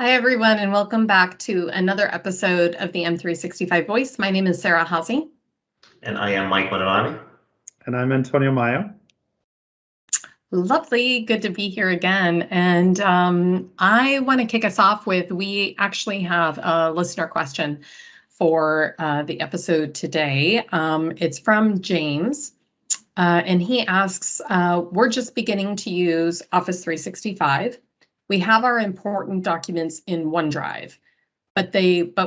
Hi, everyone, and welcome back to another episode of the M365 Voice. My name is Sarah Haase. And I am Mike Manorani. And I'm Antonio Mayo. Lovely. Good to be here again. And I want to kick us off with, we actually have a listener question for the episode today. It's from James. And he asks, we're just beginning to use Office 365. We have our important documents in OneDrive, but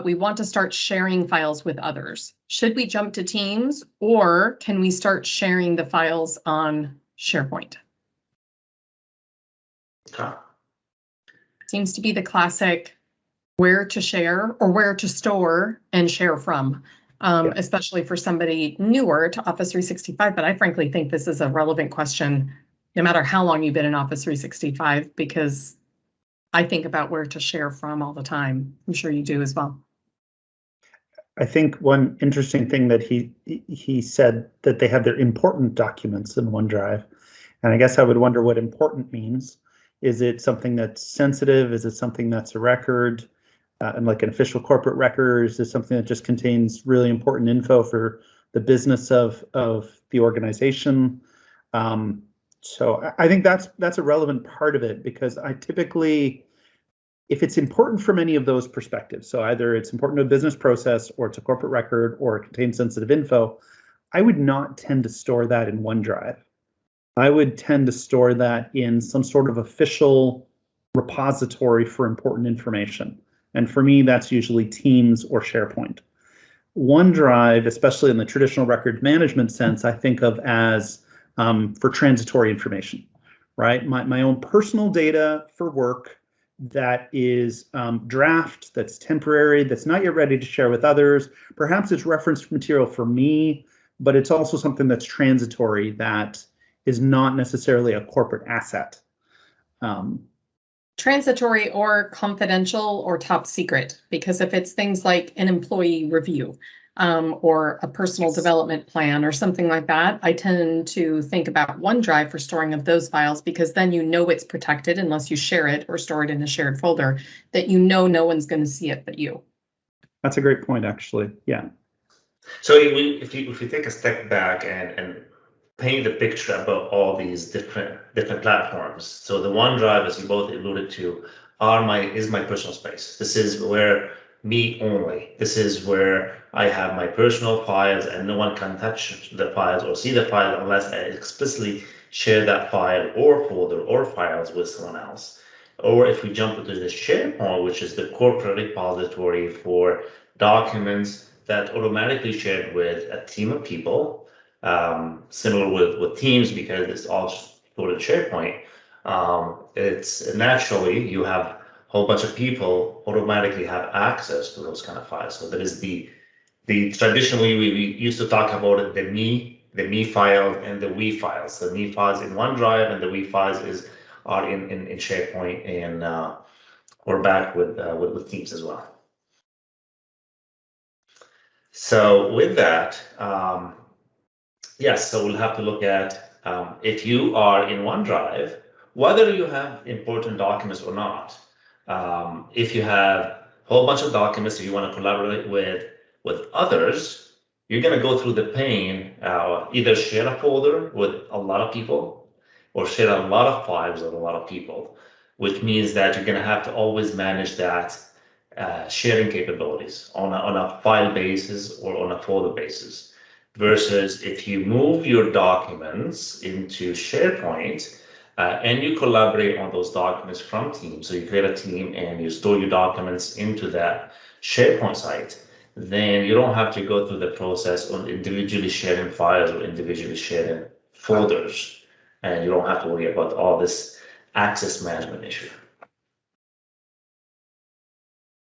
we want to start sharing files with others. Should we jump to Teams, or can we start sharing the files on SharePoint? Okay. Seems to be the classic where to share or where to store and share from, especially for somebody newer to Office 365. But I frankly think this is a relevant question no matter how long you've been in Office 365, because I think about where to share from all the time. I'm sure you do as well. I think one interesting thing that he said that they have their important documents in OneDrive. And I guess I would wonder what important means. Is it something that's sensitive? Is it something that's a record and like an official corporate record? Is it something that just contains really important info for the business of the organization? So I think that's a relevant part of it, because I typically, if it's important from any of those perspectives, so either it's important to a business process or it's a corporate record or it contains sensitive info, I would not tend to store that in OneDrive. I would tend to store that in some sort of official repository for important information. And for me, that's usually Teams or SharePoint. OneDrive, especially in the traditional record management sense, I think of as for transitory information, right? My own personal data for work that is draft, that's temporary, that's not yet ready to share with others. Perhaps it's reference material for me, but it's also something that's transitory that is not necessarily a corporate asset. Transitory or confidential or top secret, because if it's things like an employee review or a personal development plan or something like that, I tend to think about OneDrive for storing of those files, because then you know it's protected unless you share it or store it in a shared folder, that you know no one's going to see it but you. That's a great point, actually. Yeah. So if you take a step back and paint the picture about all these different platforms. So the OneDrive, as you both alluded to, is my personal space. This is where me only. This is where I have my personal files, and no one can touch the files or see the file unless I explicitly share that file or folder or files with someone else. Or if we jump into the SharePoint, which is the corporate repository for documents that automatically shared with a team of people, similar with Teams, because it's all stored in SharePoint. It's naturally, you have a whole bunch of people automatically have access to those kind of files. So that is the traditionally we used to talk about it, the me files and the we files. The me files in OneDrive and the we files are in SharePoint, and we're back with Teams as well. So with that, yes, so we'll have to look at if you are in OneDrive, whether you have important documents or not. If you have a whole bunch of documents that you want to collaborate with others, you're going to go through the pain, either share a folder with a lot of people or share a lot of files with a lot of people, which means that you're going to have to always manage that sharing capabilities on a file basis or on a folder basis. Versus if you move your documents into SharePoint and you collaborate on those documents from Teams, so you create a team and you store your documents into that SharePoint site, then you don't have to go through the process of individually sharing files or individually sharing folders, and you don't have to worry about all this access management issue.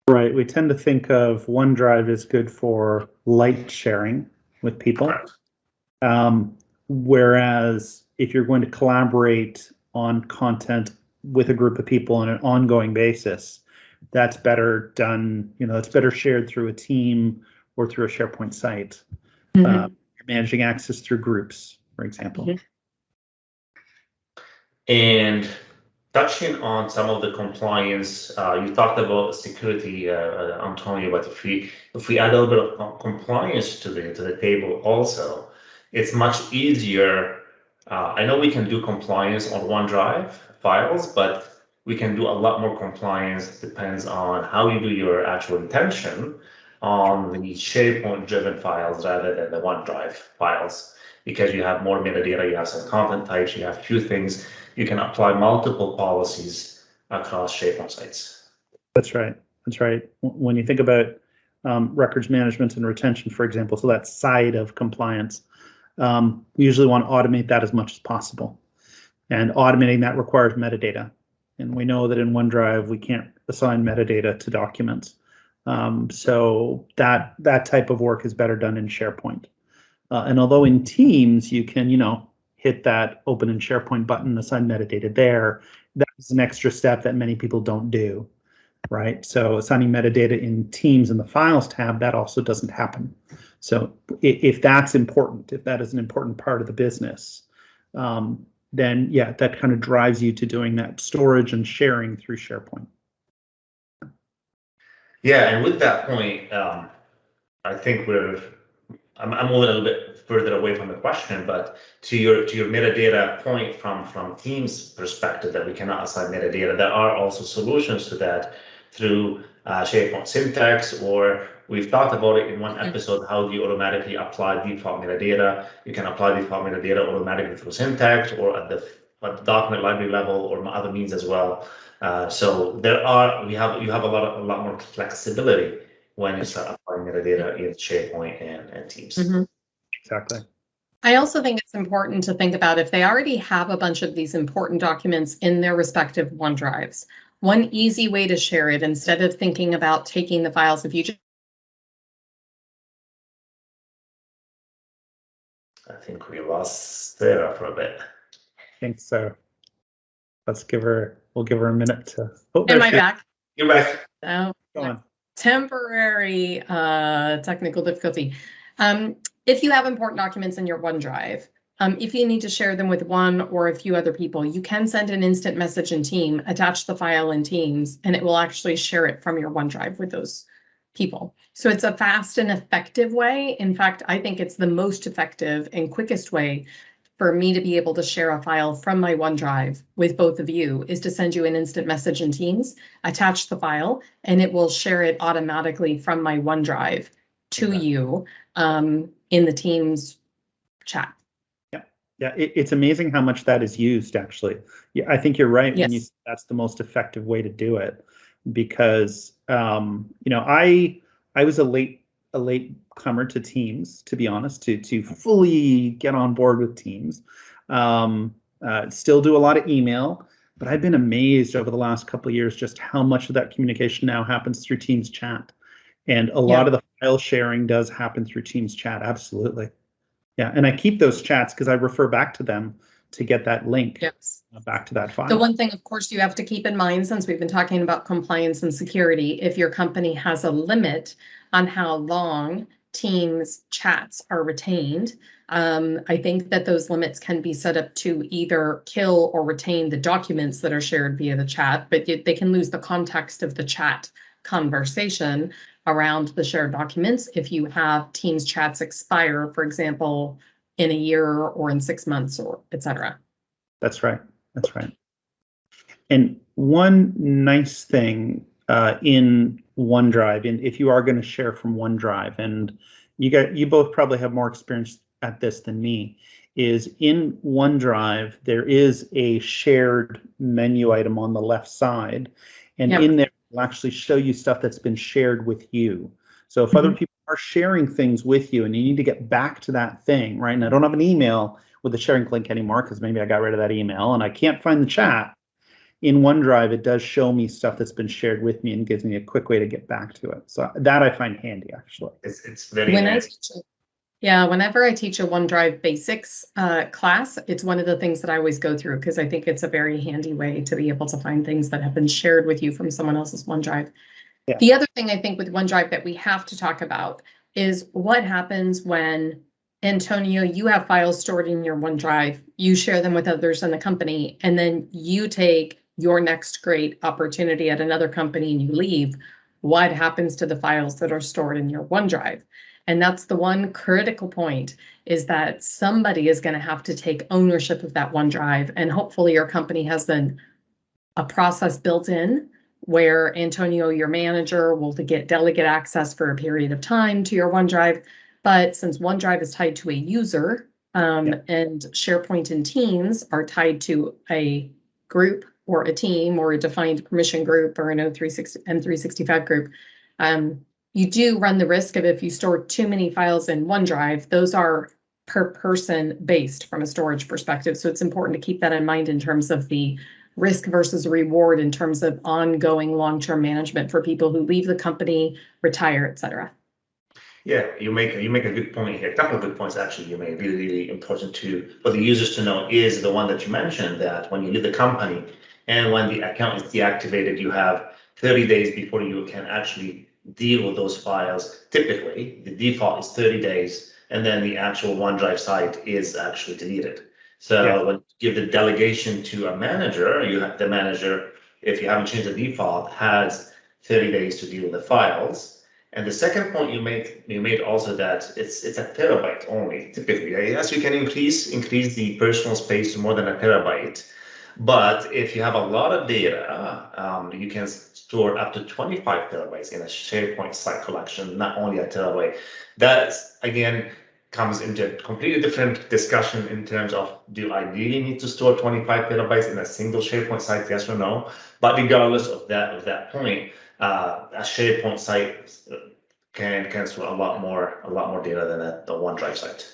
Right. We tend to think of OneDrive as good for light sharing with people. Whereas if you're going to collaborate on content with a group of people on an ongoing basis, that's better done, it's better shared through a team or through a SharePoint site. You're managing access through groups, for example. And touching on some of the compliance, you talked about security, Antonio, but if we add a little bit of compliance to the table also, it's much easier. I know we can do compliance on OneDrive files, but we can do a lot more compliance. Depends on how you do your actual intention on the SharePoint-driven files rather than the OneDrive files, because you have more metadata, you have some content types, you have few things. You can apply multiple policies across SharePoint sites. That's right. That's right. When you think about records management and retention, for example, so that side of compliance, we usually want to automate that as much as possible. And automating that requires metadata. And we know that in OneDrive, we can't assign metadata to documents. So that type of work is better done in SharePoint. And although in Teams, you can, hit that open in SharePoint button, assign metadata there, that's an extra step that many people don't do, right? So assigning metadata in Teams in the Files tab, that also doesn't happen. So if that's important, if that is an important part of the business, then yeah, that kind of drives you to doing that storage and sharing through SharePoint. Yeah, and with that point, I think I'm moving a little bit further away from the question, but to your metadata point from Teams perspective that we cannot assign metadata, there are also solutions to that through SharePoint syntax, or we've talked about it in one episode, how do you automatically apply default metadata. You can apply default metadata automatically through syntax or at the document library level or other means as well. So you have a lot more flexibility when you start applying metadata in SharePoint and Teams. Mm-hmm. Exactly. I also think it's important to think about if they already have a bunch of these important documents in their respective OneDrives. One easy way to share it, instead of thinking about taking the files, if you just... I think we lost Sarah for a bit. I think so. We'll give her a minute to... Oh, Am I back? You're back. Oh, go on. Temporary technical difficulty. If you have important documents in your OneDrive, if you need to share them with one or a few other people, you can send an instant message in Teams, attach the file in Teams, and it will actually share it from your OneDrive with those people. So it's a fast and effective way. In fact, I think it's the most effective and quickest way for me to be able to share a file from my OneDrive with both of you is to send you an instant message in Teams, attach the file, and it will share it automatically from my OneDrive to you in the Teams chat. Yeah, it's amazing how much that is used, actually. Yeah, I think you're right when you say that's the most effective way to do it, because I was a late comer to Teams, to be honest, to fully get on board with Teams. Still do a lot of email, but I've been amazed over the last couple of years just how much of that communication now happens through Teams chat, and a lot of the file sharing does happen through Teams chat. Absolutely. Yeah, and I keep those chats because I refer back to them to get that link back to that file. The one thing, of course, you have to keep in mind, since we've been talking about compliance and security, if your company has a limit on how long Teams chats are retained, I think that those limits can be set up to either kill or retain the documents that are shared via the chat, but they can lose the context of the chat conversation around the shared documents if you have Teams chats expire, for example, in a year or in 6 months, or etc. That's right. That's right. And one nice thing in OneDrive, and if you are going to share from OneDrive, and you both probably have more experience at this than me, is in OneDrive there is a shared menu item on the left side, and in there will actually show you stuff that's been shared with you. So if other people are sharing things with you and you need to get back to that thing, right? And I don't have an email with the sharing link anymore because maybe I got rid of that email and I can't find the chat. In OneDrive, it does show me stuff that's been shared with me and gives me a quick way to get back to it. So that I find handy, actually. It's very handy. Whenever I teach a OneDrive basics class, it's one of the things that I always go through because I think it's a very handy way to be able to find things that have been shared with you from someone else's OneDrive. Yeah. The other thing I think with OneDrive that we have to talk about is what happens when, Antonio, you have files stored in your OneDrive, you share them with others in the company, and then you take your next great opportunity at another company and you leave, what happens to the files that are stored in your OneDrive? And that's the one critical point, is that somebody is going to have to take ownership of that OneDrive. And hopefully your company has a process built in where Antonio, your manager, will get delegate access for a period of time to your OneDrive. But since OneDrive is tied to a user, and SharePoint and Teams are tied to a group or a team or a defined permission group or an M365 group, you do run the risk of, if you store too many files in OneDrive, those are per person based from a storage perspective. So it's important to keep that in mind in terms of the risk versus reward in terms of ongoing long-term management for people who leave the company, retire, et cetera. Yeah, you make a good point here. A couple of good points actually you made. Really, really important for the users to know is the one that you mentioned, that when you leave the company and when the account is deactivated, you have 30 days before you can actually deal with those files. Typically, the default is 30 days, and then the actual OneDrive site is actually deleted. So when you give the delegation to a manager, the manager, if you haven't changed the default, has 30 days to deal with the files. And the second point you made also that it's a terabyte only typically. Yes, you can increase the personal space to more than a terabyte, but if you have a lot of data, you can store up to 25 terabytes in a SharePoint site collection, not only a terabyte. That again comes into a completely different discussion in terms of, do I really need to store 25 terabytes in a single SharePoint site? Yes or no? But regardless of that point, a SharePoint site can store a lot more data than the OneDrive site.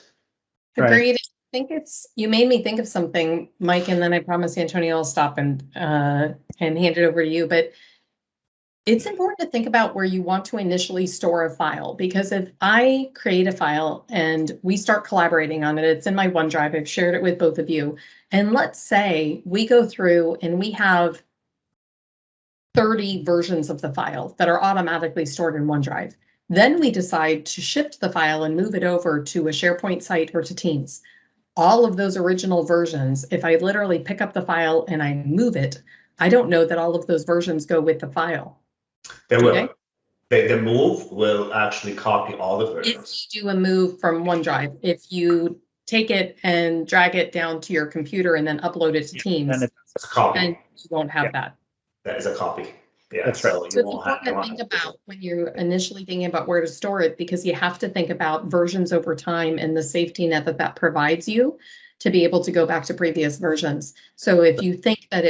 Agreed. Right. I think you made me think of something, Mike, and then I promise Antonio will stop and hand it over to you. But it's important to think about where you want to initially store a file, because if I create a file and we start collaborating on it, it's in my OneDrive, I've shared it with both of you, and let's say we go through and we have 30 versions of the file that are automatically stored in OneDrive. Then we decide to shift the file and move it over to a SharePoint site or to Teams. All of those original versions, if I literally pick up the file and I move it, I don't know that all of those versions go with the file. They will. The move will actually copy all the versions. If you do a move from OneDrive, if you take it and drag it down to your computer and then upload it to Teams, it's a copy. And you won't have that. That is a copy. Yeah, that's right. So it's important to think about when you're initially thinking about where to store it, because you have to think about versions over time and the safety net that provides you to be able to go back to previous versions. So if you think that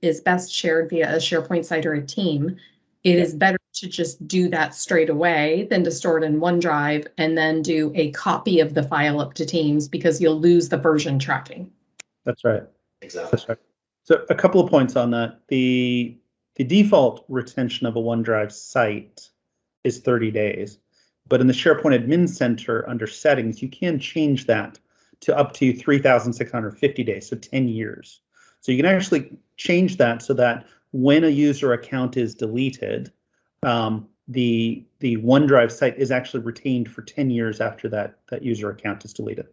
is best shared via a SharePoint site or a team, it is better to just do that straight away than to store it in OneDrive and then do a copy of the file up to Teams, because you'll lose the version tracking. That's right. Exactly. That's right. So a couple of points on that. The default retention of a OneDrive site is 30 days, but in the SharePoint Admin Center under settings, you can change that to up to 3,650 days, so 10 years. So you can actually change that so that when a user account is deleted, the OneDrive site is actually retained for 10 years after that user account is deleted.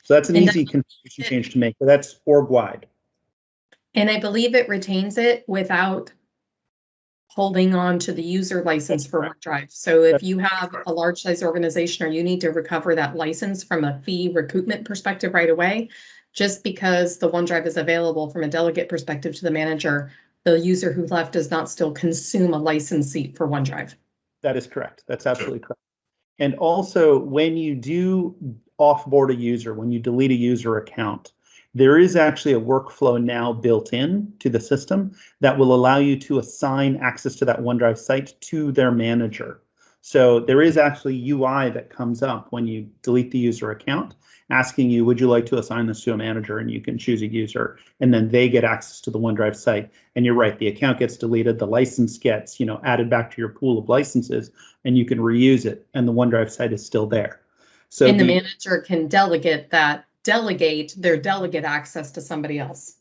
So that's an easy configuration change to make, but that's org-wide. And I believe it retains it without holding on to the user license for OneDrive. So if you have a large size organization or you need to recover that license from a fee recoupment perspective right away, just because the OneDrive is available from a delegate perspective to the manager, the user who left does not still consume a license seat for OneDrive. That is correct. That's absolutely correct. And also, when you do offboard a user, when you delete a user account, there is actually a workflow now built in to the system that will allow you to assign access to that OneDrive site to their manager. So there is actually UI that comes up when you delete the user account, asking you, would you like to assign this to a manager? And you can choose a user, and then they get access to the OneDrive site. And you're right, the account gets deleted, the license gets, added back to your pool of licenses, and you can reuse it, and the OneDrive site is still there. So and the manager can delegate their delegate access to somebody else.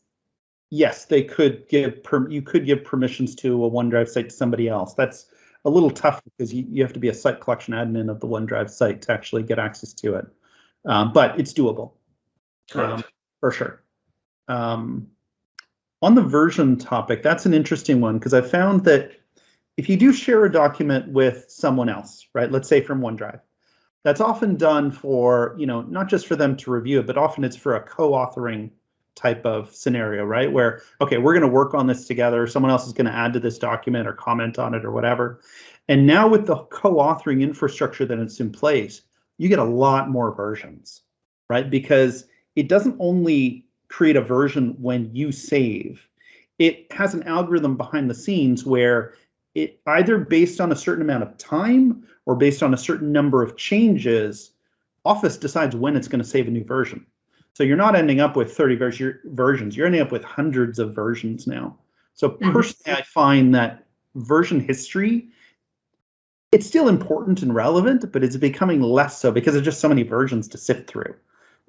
Yes, they could you could give permissions to a OneDrive site to somebody else. That's a little tough because you have to be a site collection admin of the OneDrive site to actually get access to it. But it's doable, for sure. On the version topic, that's an interesting one because I found that if you do share a document with someone else, right, let's say from OneDrive, that's often done for, not just for them to review it, but often it's for a co-authoring type of scenario, right? Where, okay, we're going to work on this together. Someone else is going to add to this document or comment on it or whatever. And now with the co-authoring infrastructure that it's in place, you get a lot more versions, right? Because it doesn't only create a version when you save, it has an algorithm behind the scenes where it either based on a certain amount of time or based on a certain number of changes, Office decides when it's going to save a new version. So you're not ending up with 30 versions, you're ending up with hundreds of versions now. So personally, I find that version history, it's still important and relevant, but it's becoming less so because there's just so many versions to sift through.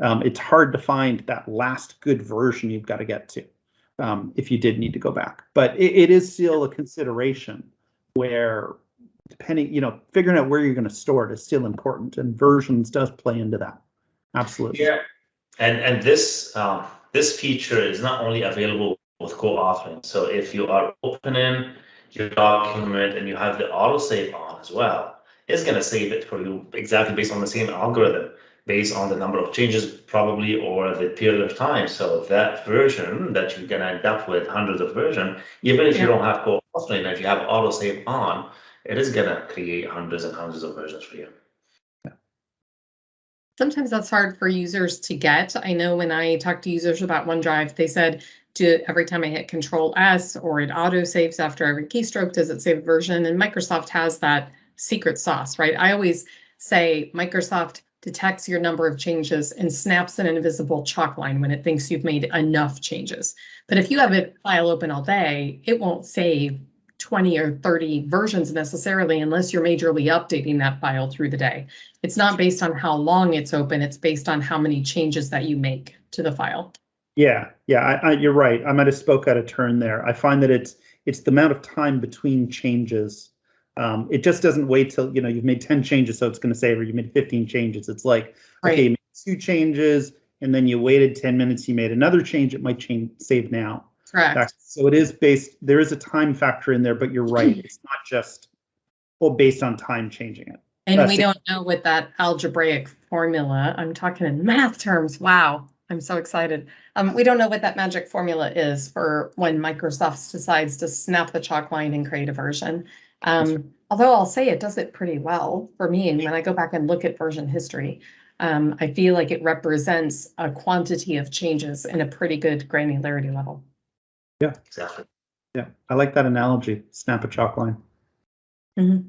It's hard to find that last good version you've got to get to if you did need to go back. But it is still a consideration where depending, figuring out where you're going to store it is still important, and versions does play into that. Absolutely. Yeah, and this this feature is not only available with co-authoring. So if you are opening your document and you have the autosave on as well, it's going to save it for you exactly based on the same algorithm, based on the number of changes probably or the period of time. So that version that you're going to end up with hundreds of versions, even if you don't have co-authoring, if you have autosave on, it is going to create hundreds and hundreds of versions for you. Sometimes that's hard for users to get. I know when I talked to users about OneDrive, they said, every time I hit Control S or it auto saves after every keystroke, does it save a version? And Microsoft has that secret sauce, right? I always say Microsoft detects your number of changes and snaps an invisible chalk line when it thinks you've made enough changes. But if you have a file open all day, it won't save 20 or 30 versions necessarily unless you're majorly updating that file through the day. It's not based on how long it's open, it's based on how many changes that you make to the file. Yeah, you're right. I might have spoke out of turn there. I find that it's the amount of time between changes. It just doesn't wait till, you've made 10 changes, so it's going to save, or you made 15 changes. It's like, okay, you made 2 changes, and then you waited 10 minutes, you made another change, it might save now. Correct. So it is there is a time factor in there, but you're right. It's not just based on time changing it. And we don't know what that algebraic formula, I'm talking in math terms. Wow, I'm so excited. We don't know what that magic formula is for when Microsoft decides to snap the chalk line and create a version. Although I'll say it does it pretty well for me. And when I go back and look at version history, I feel like it represents a quantity of changes in a pretty good granularity level. Yeah, exactly. Yeah, I like that analogy. Snap a chalk line. Mm-hmm.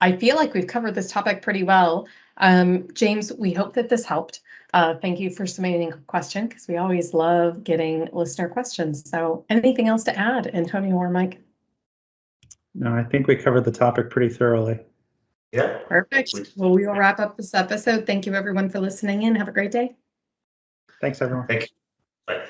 I feel like we've covered this topic pretty well. James, we hope that this helped. Thank you for submitting a question because we always love getting listener questions. So anything else to add, Antonio or Mike? No, I think we covered the topic pretty thoroughly. Yeah. Perfect. Well, we will wrap up this episode. Thank you everyone for listening in. Have a great day. Thanks everyone. Thank you. Bye.